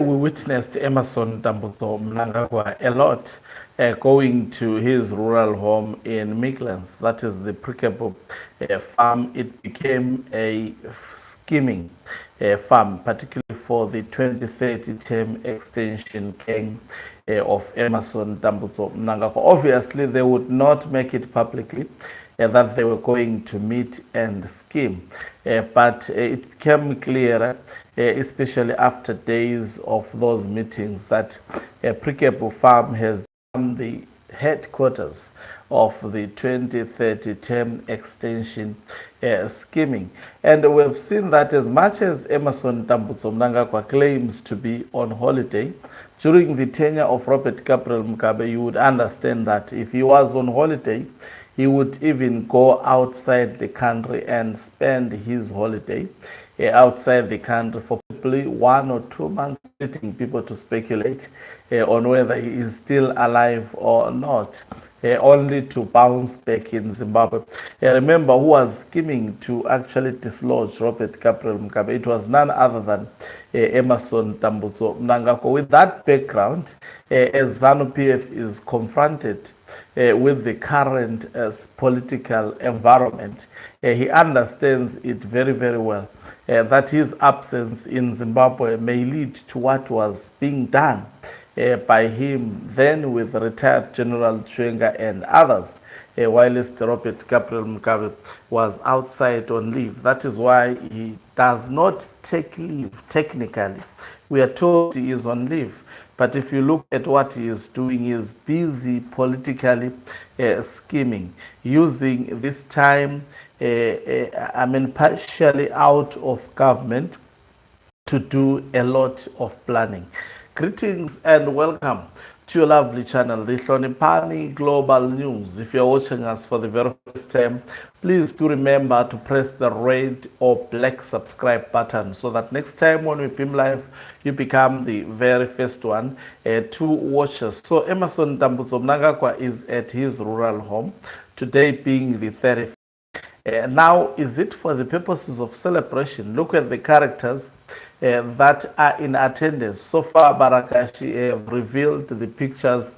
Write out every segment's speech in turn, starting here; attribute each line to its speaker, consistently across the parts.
Speaker 1: we witnessed Emerson Mnangagwa a lot going to his rural home in Midlands. That is the Prickable farm. It became a scheming farm, particularly for the 2030 term extension gang of Emerson Mnangagwa. Obviously, they would not make it publicly that they were going to meet and scheme. But it became clearer, especially after days of those meetings, that Prickable Farm has become the headquarters of the 2030 term extension scheming. And we've seen that as much as Emerson Mnangagwa claims to be on holiday, during the tenure of Robert Gabriel Mugabe, you would understand that if he was on holiday, he would even go outside the country and spend his holiday outside the country for probably 1 or 2 months, letting people to speculate on whether he is still alive or not. Only to bounce back in Zimbabwe. Remember, who was scheming to actually dislodge Robert Gabriel Mugabe? It was none other than Emerson Mnangagwa. With that background, as ZANU-PF is confronted with the current political environment, he understands it very, very well. That his absence in Zimbabwe may lead to what was being done by him then with retired General Chwenga and others, whilst Robert Gabriel Mugabe was outside on leave. That is why he does not take leave technically. We are told he is on leave. But if you look at what he is doing, he is busy politically scheming, using this time, partially out of government to do a lot of planning. Greetings and welcome to your lovely channel, the Hlonipani Global News. If you're watching us for the very first time, please do remember to press the red or black subscribe button so that next time when we beam live, you become the very first one to watch us. So Emerson Mnangagwa is at his rural home, today being the 30th. Now, is it for the purposes of celebration? Look at the characters that are in attendance. So far, Barakashi have revealed the pictures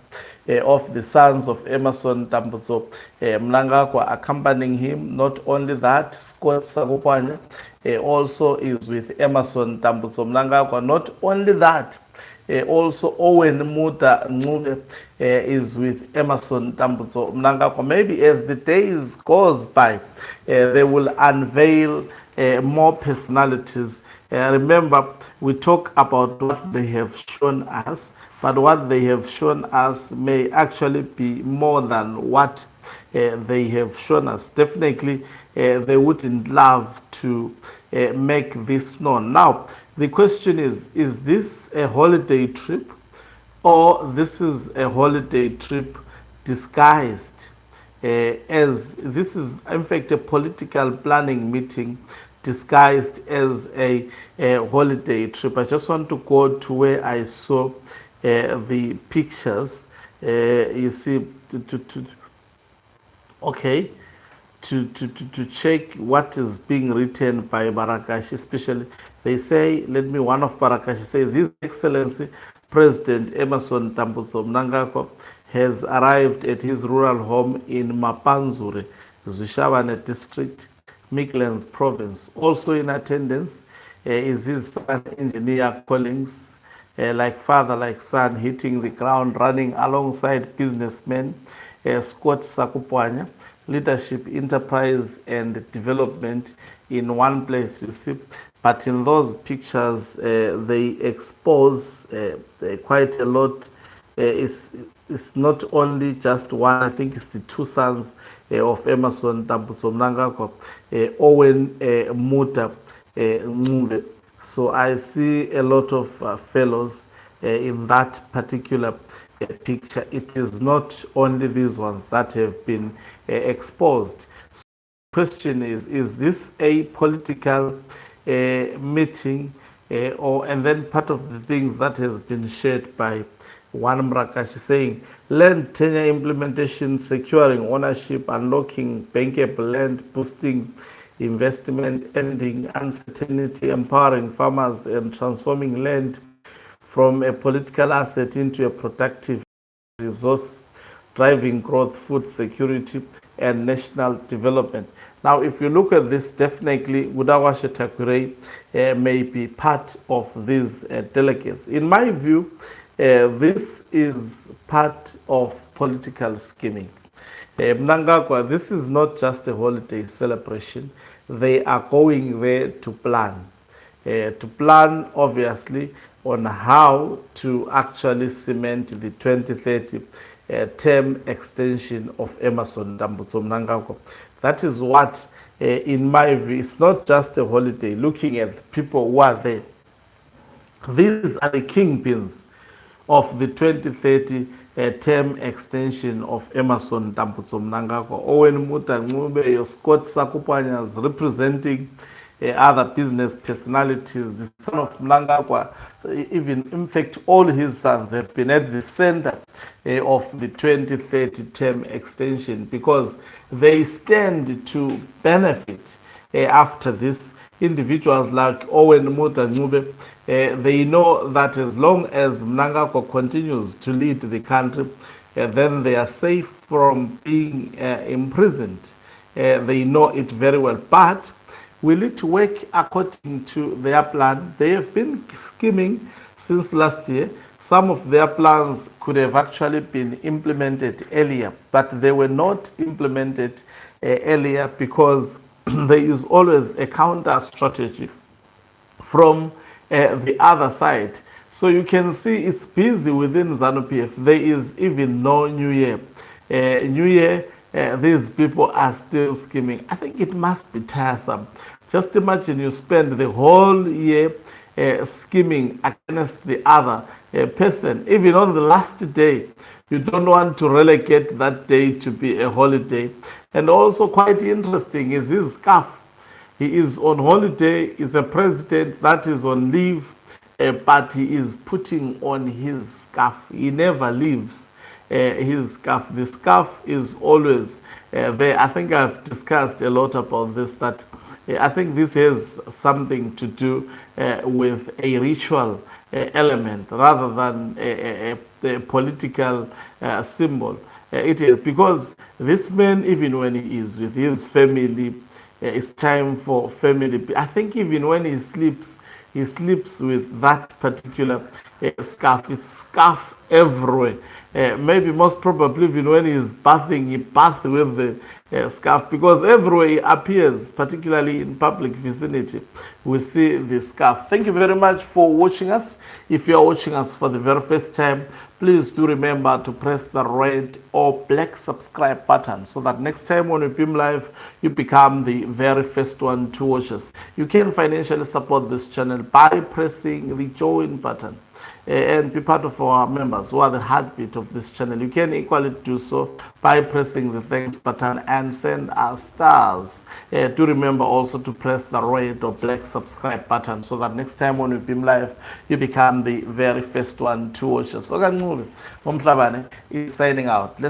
Speaker 1: of the sons of Emerson Mnangagwa accompanying him. Not only that, Scott Sakupanya also is with Emerson Mnangagwa. Not only that, also Owen Muda Ngube is with Emerson Mnangagwa. Maybe as the days goes by, they will unveil more personalities. Remember, we talk about what they have shown us, but what they have shown us may actually be more than what they have shown us. Definitely, they wouldn't love to make this known. Now, the question is this a holiday trip, or this is a holiday trip disguised as, this is in fact a political planning meeting disguised as a holiday trip? I just want to go to where I saw the pictures. You see, to check what is being written by Barakashi, especially they say, one of Barakashi says, His Excellency President Emerson Mnangagwa has arrived at his rural home in Mapanzure, Zushavane district, Midlands province. Also in attendance is his son, Engineer Collins, like father, like son, hitting the ground, running alongside businessmen, Scott Sakupanya, leadership, enterprise, and development in one place, you see. But in those pictures, they expose quite a lot. It's not only just one, I think it's the two sons of Emerson Mnangagwa, Owen Muda Ngube. So I see a lot of fellows in that particular picture. It is not only these ones that have been exposed. So the question is this a political meeting? And then part of the things that has been shared by one Mrakashi saying, land tenure implementation, securing ownership, unlocking bankable land, boosting investment, ending uncertainty, empowering farmers, and transforming land from a political asset into a productive resource, driving growth, food security, and national development. Now, if you look at this, definitely Budawashe Takurei may be part of these delegates. In my view, this is part of political scheming. Mnangagwa, this is not just a holiday celebration. They are going there to plan obviously on how to actually cement the 2030 term extension of Emerson Dambudzo Mnangagwa. That is what, in my view, it's not just a holiday. Looking at the people who are there, these are the kingpins of the 2030 term extension of Emerson Dambudzo Mnangagwa. Owen Mnangagwa, Scott Sakupanyas representing other business personalities. The son of Mnangagwa, even in fact, all his sons have been at the center of the 2030 term extension because they stand to benefit after this. Individuals like Owen Mnangagwa, they know that as long as Mnangagwa continues to lead the country, then they are safe from being imprisoned. They know it very well. But will it work according to their plan? They have been scheming since last year. Some of their plans could have actually been implemented earlier, but they were not implemented earlier because there is always a counter strategy from the other side. So you can see it's busy within ZANU-PF. There is even no New Year. New Year, these people are still scheming. I think it must be tiresome. Just imagine you spend the whole year scheming against the other person. Even on the last day, you don't want to relegate that day to be a holiday. And also quite interesting is his scarf. He is on holiday, he's a president that is on leave, but he is putting on his scarf. He never leaves his scarf. The scarf is always there. I think I've discussed a lot about this, that I think this has something to do with a ritual element rather than a political symbol. It is because this man, even when he is with his family, it's time for family. I think even when he sleeps with that particular scarf. It's scarf everywhere. Maybe most probably even when he's bathing, he baths with the scarf because everywhere he appears, particularly in public vicinity, we see the scarf. Thank you very much for watching us. If you are watching us for the very first time, please do remember to press the red or black subscribe button so that next time when we beam live, you become the very first one to watch us. You can financially support this channel by pressing the join button and be part of our members who are the heartbeat of this channel. You can equally do so by pressing the thanks button and send us stars. Do remember also to press the red or black subscribe button so that next time when we beam live, you become the very first one to watch us. Okanqube Umhlabane is signing out.